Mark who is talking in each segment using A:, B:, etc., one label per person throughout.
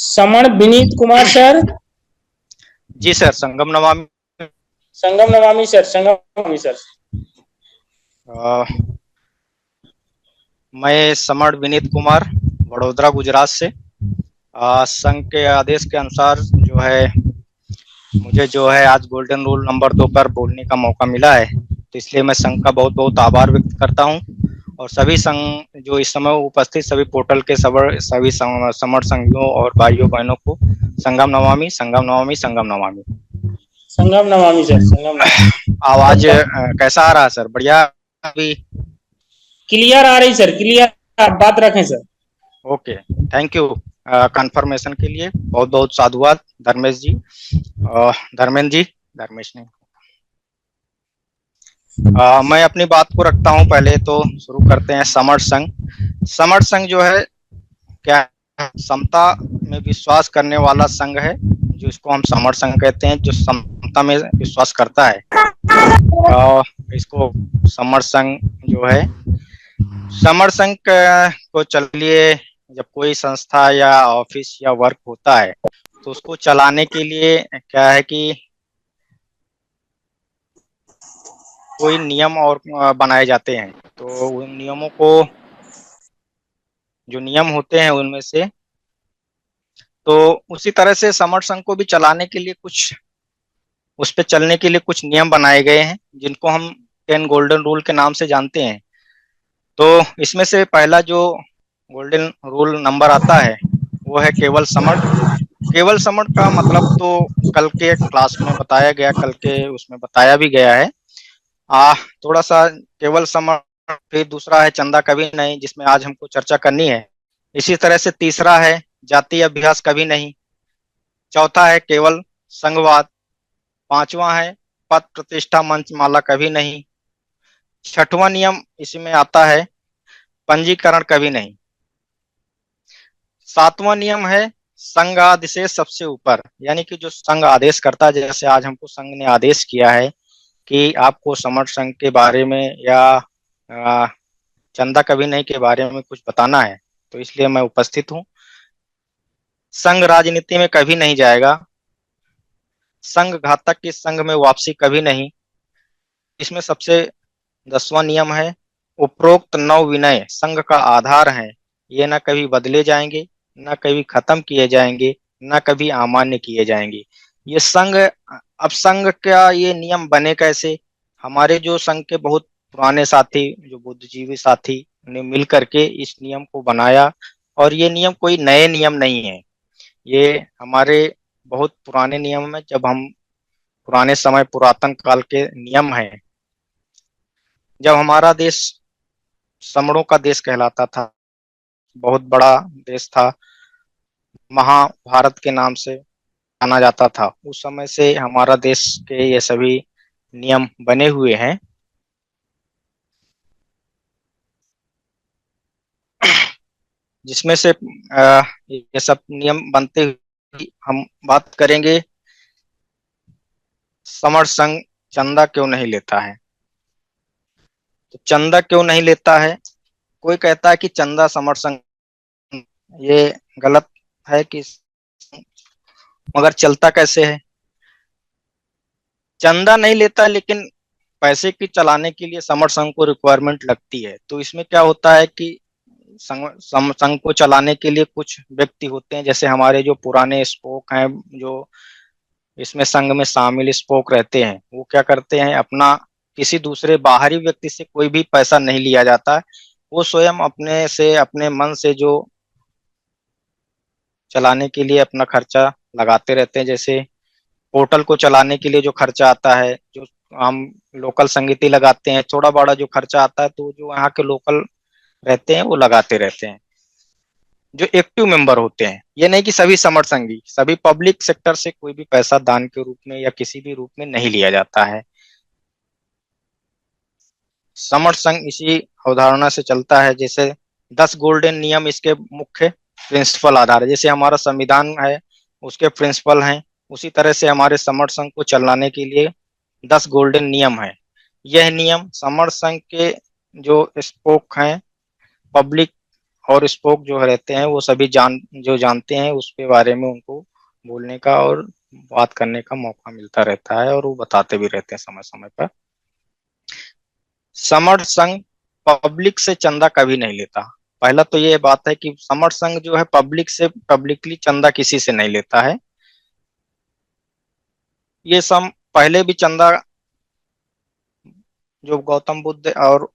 A: समण विनीत कुमार सर।
B: जी सर, संगम नमामि।
A: संगम नमामि सर, संगम नमामि सर।
B: अ, मैं समण विनीत कुमार, वडोदरा गुजरात से। संघ के आदेश के अनुसार जो है मुझे जो है आज गोल्डन रूल नंबर 2 पर बोलने का मौका मिला है, तो इसलिए मैं संघ का बहुत बहुत आभार व्यक्त करता हूं। और सभी संघ जो इस समय उपस्थित सभी पोर्टल के सभी समर संघियों और भाइयों बहनों को संगम नमामि, संगम नमामि, संगम नमामि।
A: संगम नमामि सर, संगम नमामि।
B: आवाज कैसा आ रहा है सर? बढ़िया अभी?
A: क्लियर आ रही सर, क्लियर। आप बात रखें sir.
B: Okay, thank you confirmation के लिए। बहुत बहुत साधुवाद धर्मेश जी, धर्मेंद्र जी, धर्मेश नहीं। मैं अपनी बात को रखता हूं। पहले तो शुरू करते हैं समर संघ। समर संघ जो है क्या, समता में विश्वास करने वाला संघ है, जो इसको हम समर संघ कहते हैं, जो समता में विश्वास करता है। इसको समर संघ जो है, समर संघ को चलिए, जब कोई संस्था या ऑफिस या वर्क होता है तो उसको चलाने के लिए क्या है कि कोई नियम और बनाए जाते हैं। तो उन नियमों को, जो नियम होते हैं उनमें से, तो उसी तरह से समर संघ को भी चलाने के लिए कुछ, उस पे चलने के लिए कुछ नियम बनाए गए हैं, जिनको हम 10 गोल्डन रूल के नाम से जानते हैं। तो इसमें से पहला जो गोल्डन रूल नंबर आता है वो है केवल समर्थ। केवल समर्थ का मतलब तो कल के क्लास में बताया गया, कल के उसमें बताया भी गया है। थोड़ा सा केवल समर्थ। फिर दूसरा है चंदा कभी नहीं, जिसमें आज हमको चर्चा करनी है। इसी तरह से तीसरा है जाति अभ्यास कभी नहीं। चौथा है केवल संघवाद। पांचवा है पद प्रतिष्ठा मंच माला कभी नहीं। छठवां नियम इसी में आता है पंजीकरण कभी नहीं। सातवां नियम है संघ आदेश सबसे ऊपर, यानी कि जो संघ आदेश करता है, जैसे आज हमको संघ ने आदेश किया है कि आपको समर संघ के बारे में या चंदा कभी नहीं के बारे में कुछ बताना है, तो इसलिए मैं उपस्थित हूँ। संघ राजनीति में कभी नहीं जाएगा। संघ घातक की संघ में वापसी कभी नहीं। इसमें सबसे 10वां नियम है उपरोक्त 9 विनय संघ का आधार है। ये न कभी बदले जाएंगे, न कभी खत्म किए जाएंगे, न कभी अमान्य किए जाएंगे। ये संघ, अब संघ का ये नियम बने कैसे? हमारे जो संघ के बहुत पुराने साथी, जो बुद्धिजीवी साथी ने मिल करके इस नियम को बनाया। और ये नियम कोई नए नियम नहीं है, ये हमारे बहुत पुराने नियम है। जब हम पुराने समय, पुरातन काल के नियम है, जब हमारा देश समणों का देश कहलाता था, बहुत बड़ा देश था, महाभारत के नाम से जाना जाता था, उस समय से हमारा देश के ये सभी नियम बने हुए हैं। जिसमें से ये सब नियम बनते हुए हम बात करेंगे समर संघ चंदा क्यों नहीं लेता है। तो चंदा क्यों नहीं लेता है? कोई कहता है कि चंदा समर संघ, ये गलत है कि, मगर चलता कैसे है? चंदा नहीं लेता, लेकिन पैसे की चलाने के लिए समर संघ को रिक्वायरमेंट लगती है। तो इसमें क्या होता है कि संघ को चलाने के लिए कुछ व्यक्ति होते हैं, जैसे हमारे जो पुराने स्पोक हैं, जो इसमें संघ में शामिल स्पोक रहते हैं, वो क्या करते हैं, अपना किसी दूसरे बाहरी व्यक्ति से कोई भी पैसा नहीं लिया जाता है। वो स्वयं अपने से, अपने मन से जो चलाने के लिए अपना खर्चा लगाते रहते हैं। जैसे पोर्टल को चलाने के लिए जो खर्चा आता है, जो हम लोकल समिति लगाते हैं, थोड़ा बड़ा जो खर्चा आता है, तो जो यहाँ के लोकल रहते हैं वो लगाते रहते हैं, जो एक्टिव मेंबर होते हैं। ये नहीं कि सभी समर संघी, सभी पब्लिक सेक्टर से कोई भी पैसा दान के रूप में या किसी भी रूप में नहीं लिया जाता है। समर संघ इसी अवधारणा से चलता है। जैसे 10 गोल्डन नियम इसके मुख्य प्रिंसिपल आधार है। जैसे हमारा संविधान है, उसके प्रिंसिपल हैं, उसी तरह से हमारे समर संघ को चलाने के लिए 10 गोल्डन नियम है। यह नियम समर संघ के जो स्पोक हैं, पब्लिक और स्पोक जो रहते हैं वो सभी जो जानते हैं उसके बारे में उनको बोलने का और बात करने का मौका मिलता रहता है, और वो बताते भी रहते हैं समय समय पर। समर संघ पब्लिक से चंदा कभी नहीं लेता। पहला तो ये बात है कि समर संघ जो है पब्लिक से पब्लिकली चंदा किसी से नहीं लेता है। ये सम पहले भी चंदा जो गौतम बुद्ध और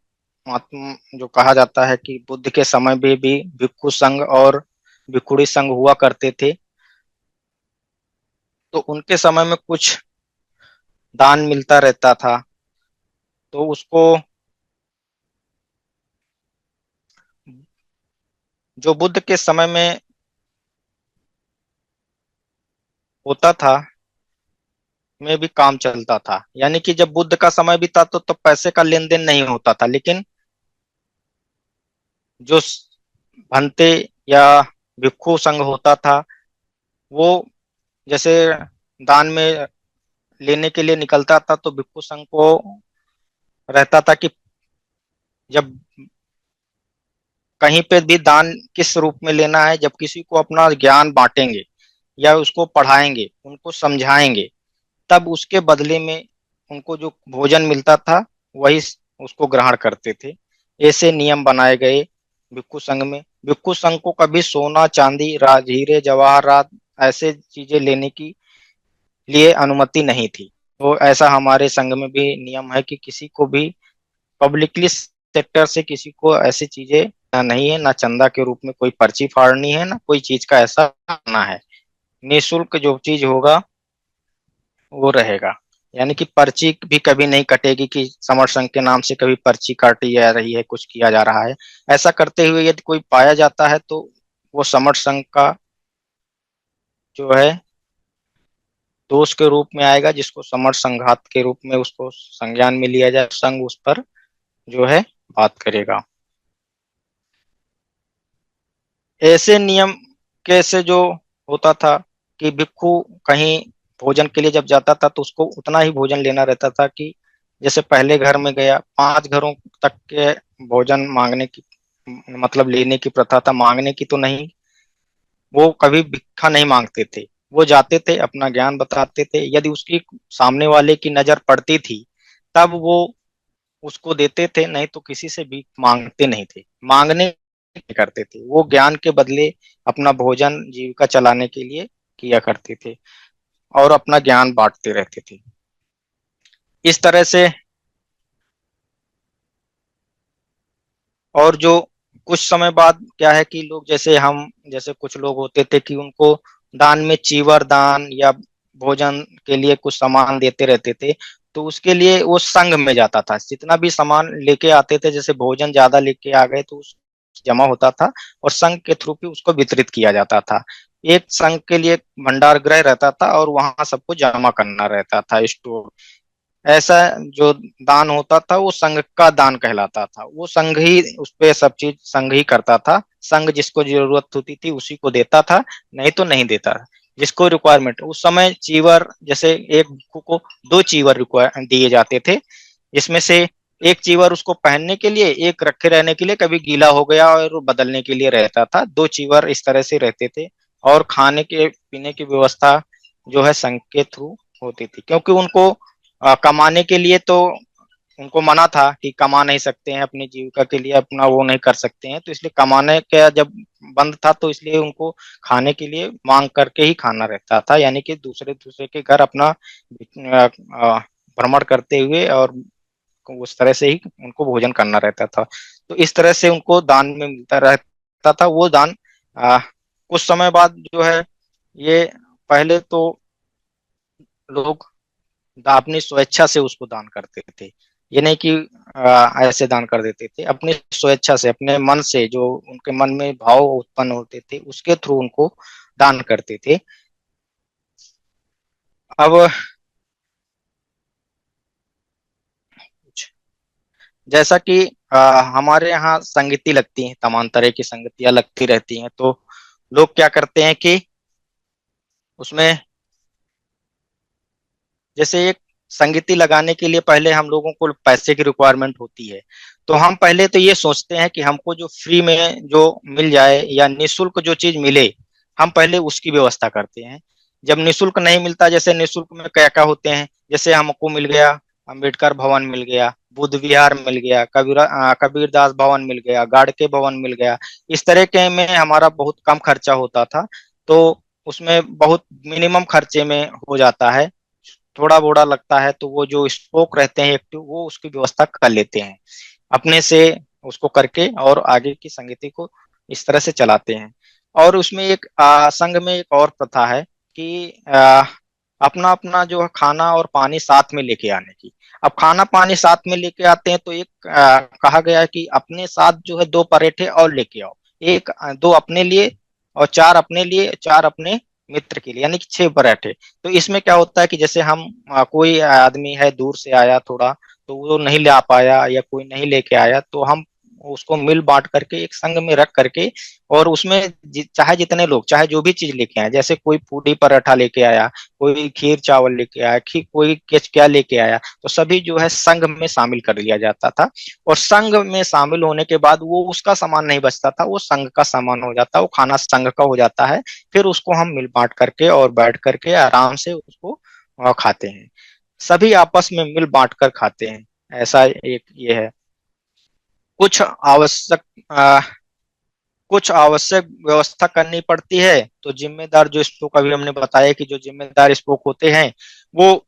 B: महात्मा जो कहा जाता है कि बुद्ध के समय में भी भिक्षु संघ और भिक्षुणी संघ हुआ करते थे, तो उनके समय में कुछ दान मिलता रहता था, तो उसको जो बुद्ध के समय में होता था में भी काम चलता था। यानी कि जब बुद्ध का समय भी था तो पैसे का लेन देन नहीं होता था, लेकिन जो भंते या भिक्षु संघ होता था वो जैसे दान में लेने के लिए निकलता था, तो भिक्षु संघ को रहता था कि जब कहीं पे भी दान किस रूप में लेना है, जब किसी को अपना ज्ञान बांटेंगे या उसको पढ़ाएंगे, उनको समझाएंगे, तब उसके बदले में उनको जो भोजन मिलता था वही उसको ग्रहण करते थे। ऐसे नियम बनाए गए भिक्षु संघ में। भिक्षु संघ को कभी सोना चांदी हीरे जवाहरात ऐसे चीजें लेने की लिए अनुमति नहीं थी। तो ऐसा हमारे संघ में भी नियम है कि किसी को भी पब्लिकली सेक्टर से किसी को ऐसी चीजें नहीं है, ना चंदा के रूप में कोई पर्ची फाड़नी है, ना कोई चीज का ऐसा करना है। निःशुल्क जो चीज होगा वो रहेगा। यानी कि पर्ची भी कभी नहीं कटेगी कि समर संघ के नाम से कभी पर्ची काटी जा रही है, कुछ किया जा रहा है। ऐसा करते हुए यदि कोई पाया जाता है तो वो समर संघ का जो है दोष के रूप में आएगा, जिसको समर संघात के रूप में उसको संज्ञान में लिया जाए, संघ उस पर जो है बात करेगा। ऐसे नियम कैसे जो होता था कि भिक्षु कहीं भोजन के लिए जब जाता था तो उसको उतना ही भोजन लेना रहता था कि जैसे पहले घर में गया 5 घरों तक के भोजन मांगने की मतलब लेने की प्रथा था, मांगने की तो नहीं। वो कभी भिक्षा नहीं मांगते थे, वो जाते थे अपना ज्ञान बताते थे, यदि उसकी सामने वाले की नजर पड़ती थी तब वो उसको देते थे, नहीं तो किसी से भी मांगते नहीं थे, मांगने नहीं करते थे। वो ज्ञान के बदले अपना भोजन जीविका चलाने के लिए किया करते थे और अपना ज्ञान बांटते रहते थे। इस तरह से और जो कुछ समय बाद क्या है कि लोग जैसे हम जैसे कुछ लोग होते थे कि उनको दान में चीवर दान या भोजन के लिए कुछ सामान देते रहते थे, तो उसके लिए वो संघ में जाता था। जितना भी सामान लेके आते थे, जैसे भोजन ज्यादा लेके आ गए तो उस जमा होता था और संघ के थ्रू भी उसको वितरित किया जाता था। एक संघ के लिए भंडार गृह रहता था और वहां सबको जमा करना रहता था, स्टोर। ऐसा जो दान होता था वो संघ का दान कहलाता था। वो संघ ही उस पे सब चीज संघ ही करता था। संघ जिसको जरूरत होती थी उसी को देता था, नहीं तो नहीं देता था। जिसको रिक्वायरमेंट उस समय चीवर जैसे एक भिक्षु को 2 चीवर रिक्वायर दिए जाते थे, जिसमें से एक चीवर उसको पहनने के लिए, एक रखे रहने के लिए, कभी गीला हो गया और बदलने के लिए रहता था। 2 चीवर इस तरह से रहते थे। और खाने के पीने की व्यवस्था जो है संघ के थ्रू होती थी, क्योंकि उनको कमाने के लिए तो उनको मना था कि कमा नहीं सकते हैं, अपनी जीविका के लिए अपना वो नहीं कर सकते हैं, तो इसलिए कमाने का जब बंद था तो इसलिए उनको खाने के लिए मांग करके ही खाना रहता था। यानी कि दूसरे दूसरे के घर अपना भ्रमण करते हुए और उस तरह से ही उनको भोजन करना रहता था। तो इस तरह से उनको दान में मिलता रहता था। वो दान कुछ समय बाद जो है ये पहले तो लोग अपनी स्वेच्छा से उसको दान करते थे। ये नहीं कि ऐसे दान कर देते थे, अपनी स्वेच्छा से अपने मन से जो उनके मन में भाव उत्पन्न होते थे उसके थ्रू उनको दान करते थे। अब जैसा कि हमारे यहाँ संगीति लगती है, तमाम तरह की संगतियां लगती रहती हैं, तो लोग क्या करते हैं कि उसमें जैसे एक संगीति लगाने के लिए पहले हम लोगों को पैसे की रिक्वायरमेंट होती है। तो हम पहले तो ये सोचते हैं कि हमको जो फ्री में जो मिल जाए या निःशुल्क जो चीज मिले, हम पहले उसकी व्यवस्था करते हैं। जब निःशुल्क नहीं मिलता, जैसे निःशुल्क में क्या क्या होते हैं, जैसे हमको मिल गया अम्बेडकर भवन मिल गया, बुद्ध विहार मिल गया, कबीरदास भवन मिल गया, गाड़के भवन मिल गया, इस तरह के में हमारा बहुत कम खर्चा होता था। तो उसमें बहुत मिनिमम खर्चे में हो जाता है। थोड़ा बोड़ा लगता है तो वो जो स्पोक रहते हैं एक्टिव, वो उसकी व्यवस्था कर लेते हैं अपने से, उसको करके और आगे की संगीति को इस तरह से चलाते हैं। और उसमें एक संघ में एक और प्रथा है कि अपना अपना जो है खाना और पानी साथ में लेके आने की। अब खाना पानी साथ में लेके आते हैं तो एक कहा गया है कि अपने साथ जो है 2 पराठे और लेके आओ, एक 2 अपने लिए और 4 अपने लिए, 4 अपने मित्र के लिए, यानी कि 6 पराठे। तो इसमें क्या होता है कि जैसे हम कोई आदमी है दूर से आया थोड़ा, तो वो नहीं ला पाया या कोई नहीं लेके आया, तो हम उसको मिल बांट करके एक संघ में रख करके, और उसमें चाहे जितने लोग चाहे जो भी चीज लेके आए, जैसे कोई पूड़ी पराठा लेके आया, कोई खीर चावल लेके आया, कोई क्या लेके आया, तो सभी जो है संघ में शामिल कर लिया जाता था। और संघ में शामिल होने के बाद वो उसका सामान नहीं बचता था, वो संघ का सामान हो जाता है, वो खाना संघ का हो जाता है। फिर उसको हम मिल बांट करके और बैठ करके आराम से उसको खाते हैं। सभी आपस में मिल बांट कर खाते हैं। ऐसा एक ये है। कुछ आवश्यक अ, कुछ आवश्यक व्यवस्था करनी पड़ती है, तो जिम्मेदार जो स्पोक, अभी हमने बताया कि जो जिम्मेदार स्पोक होते हैं, वो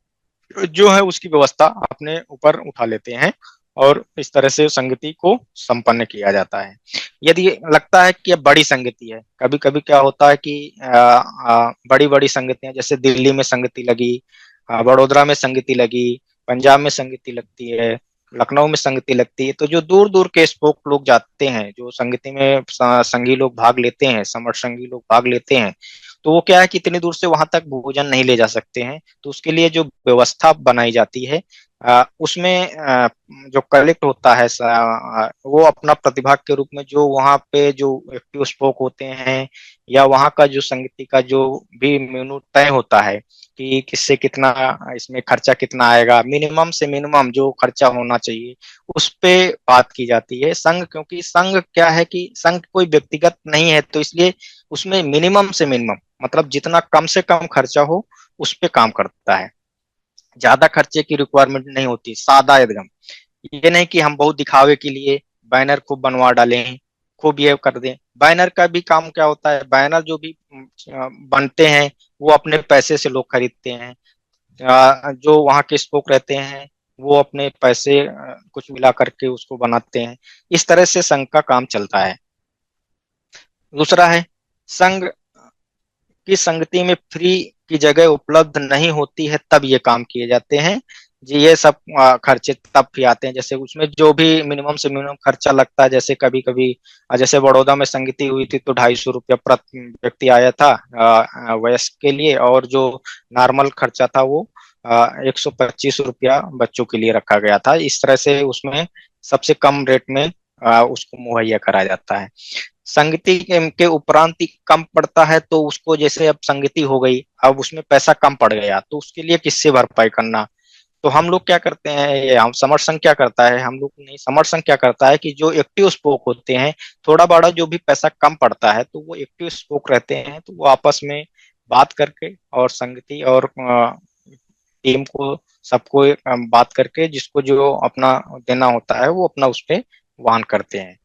B: जो है उसकी व्यवस्था अपने ऊपर उठा लेते हैं, और इस तरह से संगति को संपन्न किया जाता है। यदि लगता है कि अब बड़ी संगति है, कभी कभी क्या होता है कि बड़ी बड़ी संगतियां, जैसे दिल्ली में संगति लगी, बड़ोदरा में संगति लगी, पंजाब में संगति लगती है, लखनऊ में संगति लगती है, तो जो दूर दूर के स्पोक लोग जाते हैं, जो संगति में संगी लोग भाग लेते हैं, समर संगी लोग भाग लेते हैं, तो वो क्या है कि इतनी दूर से वहां तक भोजन नहीं ले जा सकते हैं। तो उसके लिए जो व्यवस्था बनाई जाती है, उसमें जो कलेक्ट होता है वो अपना प्रतिभाग के रूप में जो वहाँ पे जो एक्टिव स्पोक होते हैं, या वहाँ का जो संगीति का जो भी मेनू तय होता है कि किससे कितना, इसमें खर्चा कितना आएगा, मिनिमम से मिनिमम जो खर्चा होना चाहिए, उस पे बात की जाती है। संघ, क्योंकि संघ क्या है कि संघ कोई व्यक्तिगत नहीं है, तो इसलिए उसमें मिनिमम से मिनिमम, मतलब जितना कम से कम खर्चा हो उस पे काम करता है। ज्यादा खर्चे की रिक्वायरमेंट नहीं होती, सादा एकदम। ये नहीं कि हम बहुत दिखावे के लिए बैनर खूब बनवा डालें, खूब ये कर दें। बैनर का भी काम क्या होता है, बैनर जो भी बनते हैं वो अपने पैसे से लोग खरीदते हैं। जो वहाँ के स्पोक रहते हैं वो अपने पैसे कुछ मिला करके उसको बनाते हैं। इस तरह से संघ का काम चलता है। दूसरा है, संघ की संगति में फ्री की जगह उपलब्ध नहीं होती है, तब ये काम किए जाते हैं जी। ये सब खर्चे तब भी आते हैं, जैसे उसमें जो भी मिनिमम से मिनिमम खर्चा लगता है। जैसे कभी कभी जैसे बड़ौदा में संगति हुई थी तो 250 रुपया प्रति व्यक्ति आया था वयस्क के लिए, और जो नॉर्मल खर्चा था वो 125 रुपया बच्चों के लिए रखा गया था। इस तरह से उसमें सबसे कम रेट में उसको मुहैया कराया जाता है। संगति के उपरांत ही कम पड़ता है, तो उसको, जैसे अब संगति हो गई, अब उसमें पैसा कम पड़ गया, तो उसके लिए किससे भरपाई करना। तो हम लोग क्या करते हैं, ये हम समर संघ क्या करता है, हम लोग नहीं, समर संघ क्या करता है कि जो एक्टिव स्पोक होते हैं, थोड़ा बड़ा जो भी पैसा कम पड़ता है, तो वो एक्टिव स्पोक रहते हैं, तो वो आपस में बात करके और संगति और टीम को, सबको बात करके जिसको जो अपना देना होता है वो अपना उस पे वहन करते हैं।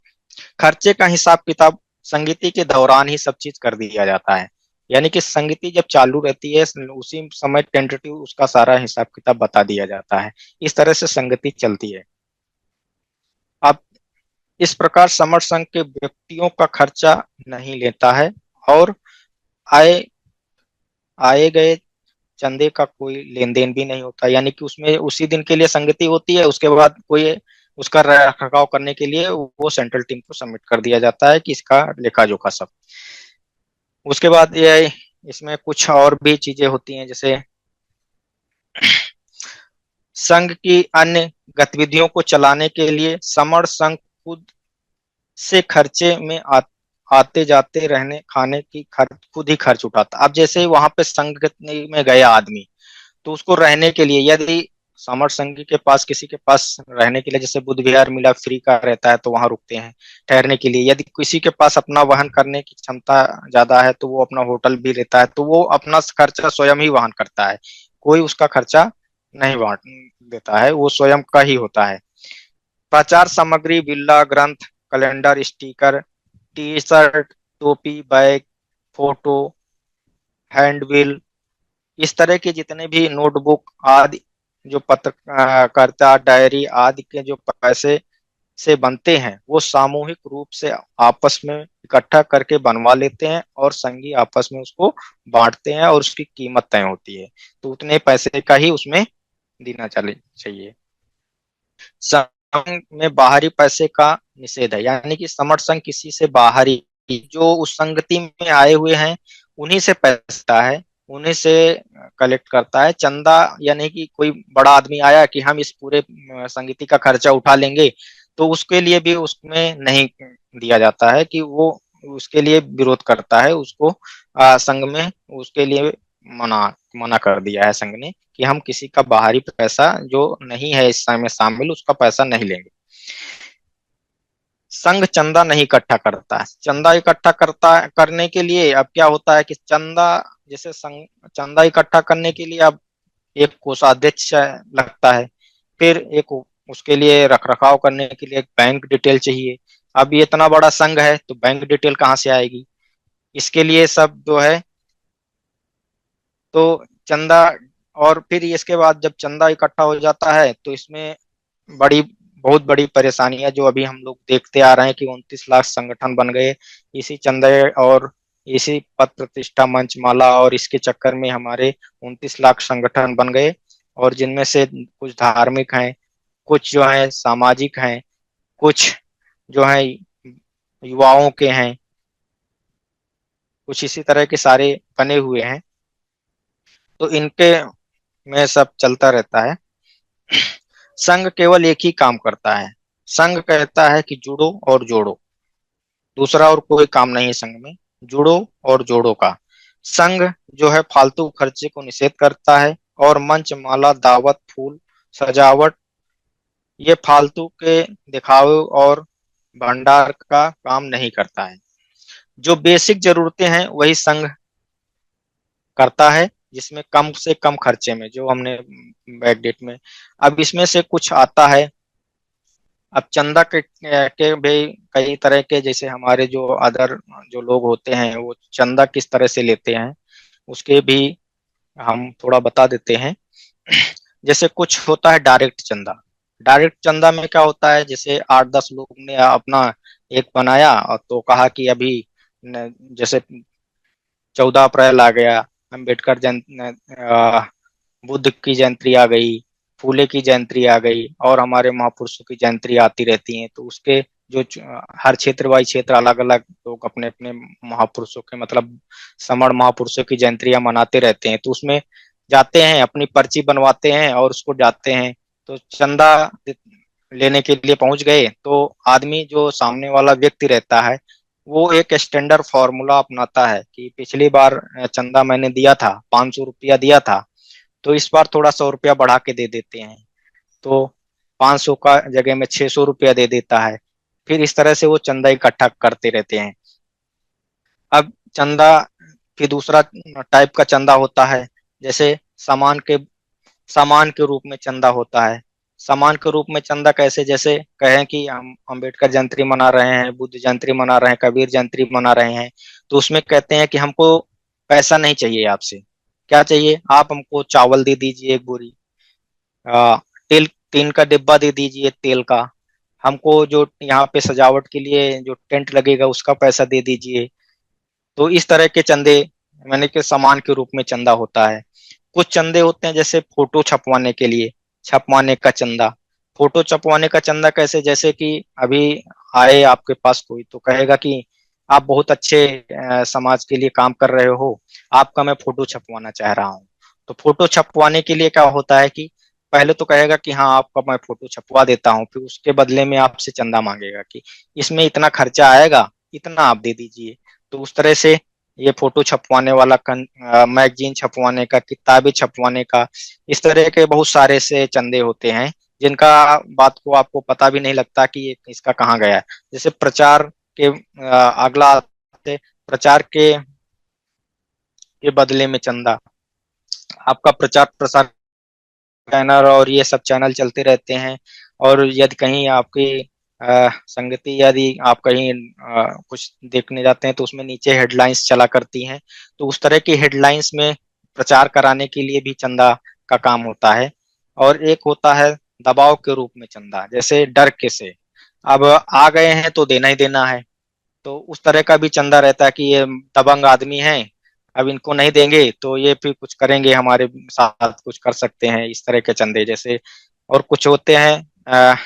B: खर्चे का हिसाब किताब संगीति के दौरान ही सब चीज कर दिया जाता है, यानी कि संगीति जब चालू रहती है उसी समय टेंटेटिव उसका सारा हिसाब किताब बता दिया जाता है। इस तरह से संगीति चलती है। अब इस प्रकार समर संघ के व्यक्तियों का खर्चा नहीं लेता है, और आए आए गए चंदे का कोई लेन देन भी नहीं होता, यानी कि उसमें उसी दिन के लिए संगति होती है, उसके बाद कोई उसका रख रखाव करने के लिए वो सेंट्रल टीम को सबमिट कर दिया जाता है कि इसका लेखा जोखा सब। उसके बाद ये इसमें कुछ और भी चीजें होती हैं, जैसे संघ की अन्य गतिविधियों को चलाने के लिए समर संघ खुद से खर्चे में आते जाते रहने खाने की खर्च खुद ही खर्च उठाता। अब जैसे वहां पे संघ में गया आदमी, तो उसको रहने के लिए, यदि समर संघी के पास, किसी के पास रहने के लिए, जैसे बुद्ध विहार मिला फ्री का रहता है तो वहां रुकते हैं ठहरने के लिए। यदि किसी के पास अपना वहन करने की क्षमता ज्यादा है तो वो अपना होटल भी लेता है, तो वो अपना खर्चा स्वयं ही वहन करता है, कोई उसका खर्चा नहीं बांट देता है, वो स्वयं का ही होता है। प्रचार सामग्री, बिल्ला, ग्रंथ, कैलेंडर, स्टिकर, टी शर्ट, टोपी, बैग, फोटो, हैंडबिल, इस तरह के जितने भी नोटबुक आदि, जो पत्रकारिता, डायरी आदि के जो पैसे से बनते हैं, वो सामूहिक रूप से आपस में इकट्ठा करके बनवा लेते हैं और संघी आपस में उसको बांटते हैं और उसकी कीमत तय होती है, तो उतने पैसे का ही उसमें देना चाहिए। संघ में बाहरी पैसे का निषेध है, यानी कि समर्थ संघ किसी से बाहरी, जो उस संगति में आए हुए हैं उन्हीं से पैसा है, उन्हीं से कलेक्ट करता है। चंदा यानी कि कोई बड़ा आदमी आया कि हम इस पूरे संगीति का खर्चा उठा लेंगे, तो उसके लिए भी उसमें नहीं दिया जाता है, कि वो उसके लिए विरोध करता है, उसको संघ में उसके लिए मना मना कर दिया है संघ ने, कि हम किसी का बाहरी पैसा जो नहीं है इस में शामिल, उसका पैसा नहीं लेंगे। संघ चंदा नहीं इकट्ठा करता है। चंदा इकट्ठा करने के लिए अब क्या होता है कि चंदा, जैसे संघ चंदा इकट्ठा करने के लिए अब एक कोषाध्यक्ष लगता है, फिर एक उसके लिए रख रखाव करने के लिए एक बैंक डिटेल चाहिए। अब ये इतना बड़ा संघ है तो बैंक डिटेल कहाँ से आएगी, इसके लिए सब जो है तो चंदा। और फिर इसके बाद जब चंदा इकट्ठा हो जाता है तो इसमें बड़ी बहुत बड़ी परेशानियां जो अभी हम लोग देखते आ रहे हैं कि 29 लाख संगठन बन गए इसी चंदे और इसी पद प्रतिष्ठा मंचमाला और इसके चक्कर में हमारे 29 लाख संगठन बन गए, और जिनमें से कुछ धार्मिक हैं, कुछ जो है सामाजिक हैं, कुछ जो है युवाओं के हैं, कुछ इसी तरह के सारे बने हुए हैं, तो इनके में सब चलता रहता है। संघ केवल एक ही काम करता है, संघ कहता है कि जुड़ो और जोड़ो, दूसरा और कोई काम नहीं है संघ में, जुड़ो और जोड़ो का। संघ जो है फालतू खर्चे को निषेध करता है, और मंच, माला, दावत, फूल, सजावट, ये फालतू के दिखावे और भंडार का काम नहीं करता है। जो बेसिक जरूरतें हैं वही संघ करता है, जिसमें कम से कम खर्चे में, जो हमने बैकडेट में। अब इसमें से कुछ आता है, अब चंदा के भी कई तरह के, जैसे हमारे जो अदर जो लोग होते हैं वो चंदा किस तरह से लेते हैं उसके भी हम थोड़ा बता देते हैं। जैसे कुछ होता है डायरेक्ट चंदा। डायरेक्ट चंदा में क्या होता है, जैसे 8-10 लोग ने अपना एक बनाया और तो कहा कि अभी जैसे 14 अप्रैल आ गया, अम्बेडकर बुद्ध की जयंती आ गई, फूले की जयंती आ गई, और हमारे महापुरुषों की जयंती आती रहती हैं, तो उसके जो हर क्षेत्र वाई क्षेत्र अलग अलग लोग अपने अपने महापुरुषों के, मतलब समण महापुरुषों की जयंतियां मनाते रहते हैं, तो उसमें जाते हैं, अपनी पर्ची बनवाते हैं और उसको जाते हैं, तो चंदा लेने के लिए पहुंच गए, तो आदमी जो सामने वाला व्यक्ति रहता है वो एक स्टैंडर्ड फॉर्मूला अपनाता है कि पिछली बार चंदा मैंने दिया था, 500 रुपया दिया था, तो इस बार थोड़ा 100 रुपया बढ़ा के दे देते हैं, तो 500 का जगह में 600 रुपया दे देता है। फिर इस तरह से वो चंदा इकट्ठा करते रहते हैं। अब चंदा, फिर दूसरा टाइप का चंदा होता है, जैसे सामान के रूप में चंदा होता है। सामान के रूप में चंदा कैसे, जैसे कहें कि हम अम्बेडकर जयंती मना रहे हैं, बुद्ध जयंती मना रहे हैं, कबीर जयंती मना रहे हैं, तो उसमें कहते हैं कि हमको पैसा नहीं चाहिए आपसे, क्या चाहिए, आप हमको चावल दे दीजिए एक बोरी, आ, तेल 3 का डिब्बा दे दीजिए तेल का, हमको जो यहाँ पे सजावट के लिए जो टेंट लगेगा उसका पैसा दे दीजिए। तो इस तरह के चंदे, मैंने के सामान के रूप में चंदा होता है। कुछ चंदे होते हैं जैसे फोटो छपवाने के लिए, छपवाने का चंदा। फोटो छपवाने का चंदा कैसे, जैसे कि अभी आए आपके पास कोई तो कहेगा कि आप बहुत अच्छे समाज के लिए काम कर रहे हो, आपका मैं फोटो छपवाना चाह रहा हूँ। तो फोटो छपवाने के लिए क्या होता है कि पहले तो कहेगा कि हाँ आपका मैं फोटो छपवा देता हूँ, फिर उसके बदले में आपसे चंदा मांगेगा कि इसमें इतना खर्चा आएगा, इतना आप दे दीजिए। तो उस तरह से ये फोटो छपवाने वाला, मैगजीन छपवाने का, किताबें छपवाने का, इस तरह के बहुत सारे से चंदे होते हैं जिनका बात को आपको पता भी नहीं लगता कि ये इसका कहाँ गया है। जैसे प्रचार के अगला आते, प्रचार के बदले में चंदा। आपका प्रचार प्रसार बैनर और ये सब चैनल चलते रहते हैं, और यदि कहीं आपकी संगति, यदि आप कहीं कुछ देखने जाते हैं तो उसमें नीचे हेडलाइंस चला करती हैं, तो उस तरह की हेडलाइंस में प्रचार कराने के लिए भी चंदा का काम होता है। और एक होता है दबाव के रूप में चंदा, जैसे डर के से अब आ गए हैं तो देना ही देना है, तो उस तरह का भी चंदा रहता है कि ये दबंग आदमी है, अब इनको नहीं देंगे तो ये फिर कुछ करेंगे, हमारे साथ कुछ कर सकते हैं, इस तरह के चंदे जैसे। और कुछ होते हैं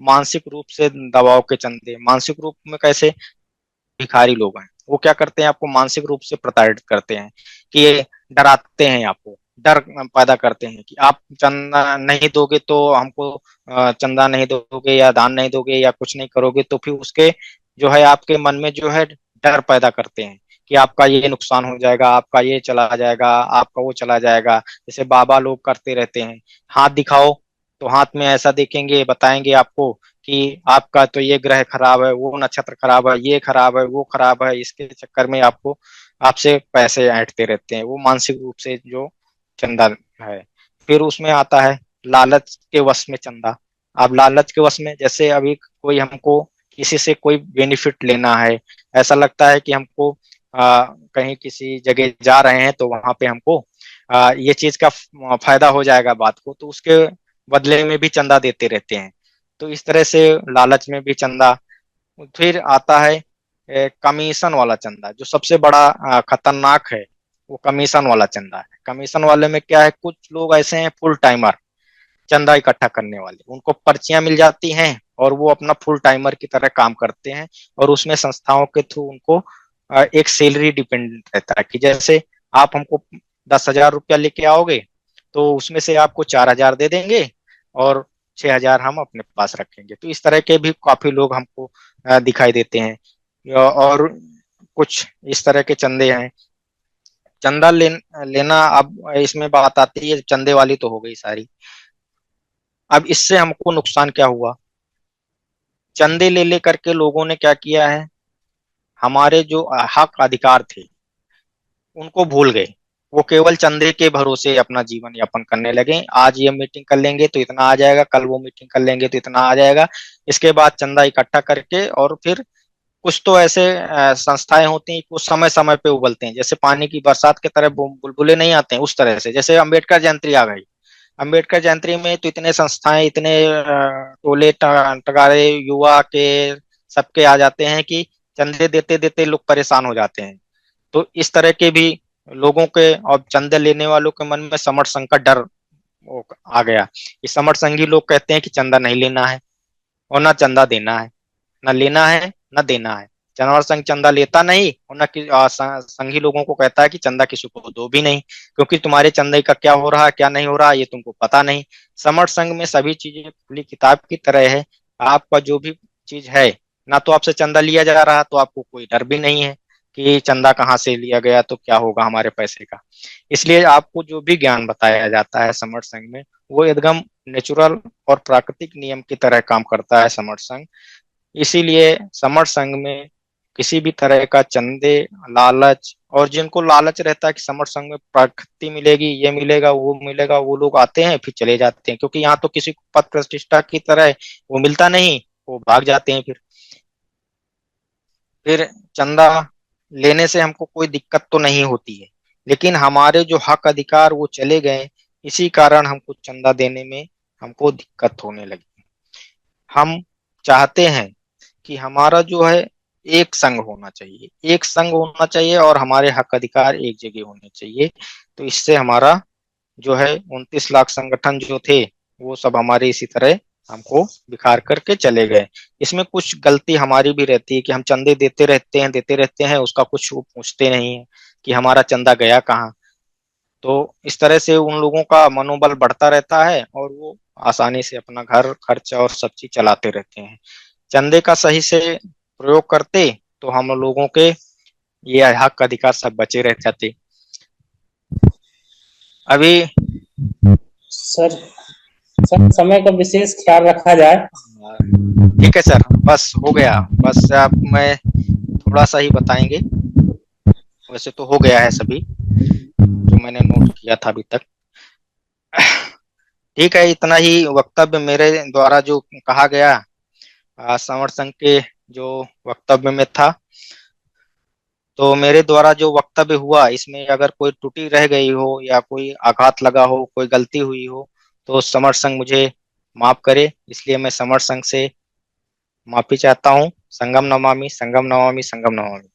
B: मानसिक रूप से दबाव के चंदे। मानसिक रूप में कैसे? भिखारी लोग हैं, वो क्या करते हैं, आपको मानसिक रूप से प्रताड़ित करते हैं, कि ये डराते हैं, आपको डर पैदा करते हैं कि आप चंदा नहीं दोगे तो हमको, चंदा नहीं दोगे या दान नहीं दोगे या कुछ नहीं करोगे, तो फिर उसके जो है आपके मन में जो है डर पैदा करते हैं कि आपका ये नुकसान हो जाएगा, आपका ये चला जाएगा, आपका वो चला जाएगा। जैसे बाबा लोग करते रहते हैं, हाथ दिखाओ, तो हाथ में ऐसा देखेंगे, बताएंगे आपको कि आपका तो ये ग्रह खराब है, वो नक्षत्र खराब है, ये खराब है, वो खराब है, इसके चक्कर में आपको, आपसे पैसे ऐंठते रहते हैं। वो मानसिक रूप से जो चंदा है। फिर उसमें आता है लालच के वश में चंदा। अब लालच के वश में, जैसे अभी कोई हमको किसी से कोई बेनिफिट लेना है, ऐसा लगता है कि हमको कहीं किसी जगह जा रहे हैं तो वहां पे हमको ये चीज का फायदा हो जाएगा बात को, तो उसके बदले में भी चंदा देते रहते हैं। तो इस तरह से लालच में भी चंदा। फिर आता है कमीशन वाला चंदा, जो सबसे बड़ा खतरनाक है, वो कमीशन वाला चंदा है। कमीशन वाले में क्या है, कुछ लोग ऐसे हैं फुल टाइमर चंदा इकट्ठा करने वाले, उनको पर्चियां मिल जाती हैं और वो अपना फुल टाइमर की तरह काम करते हैं, और उसमें संस्थाओं के थ्रू उनको एक सैलरी डिपेंडेंट रहता है, कि जैसे आप हमको 10,000 रुपया लेके आओगे तो उसमें से आपको 4,000 दे देंगे और 6,000 हम अपने पास रखेंगे। तो इस तरह के भी काफी लोग हमको दिखाई देते हैं। और कुछ इस तरह के चंदे हैं। चंदा लेना, अब इसमें बात आती है, चंदे वाली तो हो गई सारी। अब इससे हमको नुकसान क्या हुआ? चंदे ले ले करके लोगों ने क्या किया है, हमारे जो हक अधिकार थे उनको भूल गए। वो केवल चंदे के भरोसे अपना जीवन यापन करने लगे। आज ये मीटिंग कर लेंगे तो इतना आ जाएगा, कल वो मीटिंग कर लेंगे तो इतना आ जाएगा। इसके बाद चंदा इकट्ठा करके, और फिर कुछ तो ऐसे संस्थाएं होती हैं, कुछ समय समय पे उबलते हैं, जैसे पानी की बरसात की तरह बुलबुले नहीं आते हैं, उस तरह से। जैसे अम्बेडकर जयंती आ गई, अम्बेडकर जयंती में तो इतने संस्थाएं, इतने टोले टगारे युवा के सबके आ जाते हैं कि चंदे देते देते लोग परेशान हो जाते हैं। तो इस तरह के भी लोगों के और चंदे लेने वालों के मन में समर संघ का डर आ गया, कि समर संघी लोग कहते हैं कि चंदा नहीं लेना है और ना चंदा देना है, ना लेना है ना देना है। जनवर संघ चंदा लेता नहीं, और न कि संघी लोगों को कहता है कि चंदा किसी को दो भी नहीं, क्योंकि तुम्हारे चंदे का क्या हो रहा है क्या नहीं हो रहा है ये तुमको पता नहीं। समर संघ में सभी चीजें खुली किताब की तरह है। आपका जो भी चीज है, ना तो आपसे चंदा लिया जा रहा, तो आपको कोई डर भी नहीं है कि चंदा कहाँ से लिया गया तो क्या होगा हमारे पैसे का। इसलिए आपको जो भी ज्ञान बताया जाता है समर संघ में, वो एकदम नेचुरल और प्राकृतिक नियम की तरह काम करता है समर संघ। इसीलिए समर संघ में किसी भी तरह का चंदे, लालच, और जिनको लालच रहता है कि समर संघ में प्रगति मिलेगी, ये मिलेगा वो मिलेगा, वो लोग आते हैं फिर चले जाते हैं, क्योंकि यहाँ तो किसी को पद प्रतिष्ठा की तरह वो मिलता नहीं, वो भाग जाते हैं। फिर चंदा लेने से हमको कोई दिक्कत तो नहीं होती है, लेकिन हमारे जो हक अधिकार वो चले गए, इसी कारण हमको चंदा देने में हमको दिक्कत होने लगी। हम चाहते हैं कि हमारा जो है एक संघ होना चाहिए, एक संघ होना चाहिए, और हमारे हक अधिकार एक जगह होने चाहिए। तो इससे हमारा जो है 29 लाख संगठन जो थे वो सब हमारे इसी तरह हमको बिखार करके चले गए। इसमें कुछ गलती हमारी भी रहती है कि हम चंदे देते रहते हैं, उसका कुछ वो पूछते नहीं है कि हमारा चंदा गया कहाँ। तो इस तरह से उन लोगों का मनोबल बढ़ता रहता है और वो आसानी से अपना घर खर्चा और सब चीज चलाते रहते हैं। चंदे का सही से प्रयोग करते तो हम लोगों के ये हक अधिकार सब बचे रह जाते। अभी
A: सर, समय का विशेष ख्याल रखा जाए।
B: ठीक है सर, बस हो गया। बस आप मैं थोड़ा सा ही बताएंगे, वैसे तो हो गया है सभी जो मैंने नोट किया था अभी तक। ठीक है, इतना ही वक्तव्य मेरे द्वारा जो कहा गया समर संघ के जो वक्तव्य में था। तो मेरे द्वारा जो वक्तव्य हुआ इसमें अगर कोई त्रुटि रह गई हो या कोई आघात लगा हो, कोई गलती हुई हो, तो समर संघ मुझे माफ करे। इसलिए मैं समर संघ से माफी चाहता हूँ। संगम नमामि, संगम नमामि, संगम नमामि।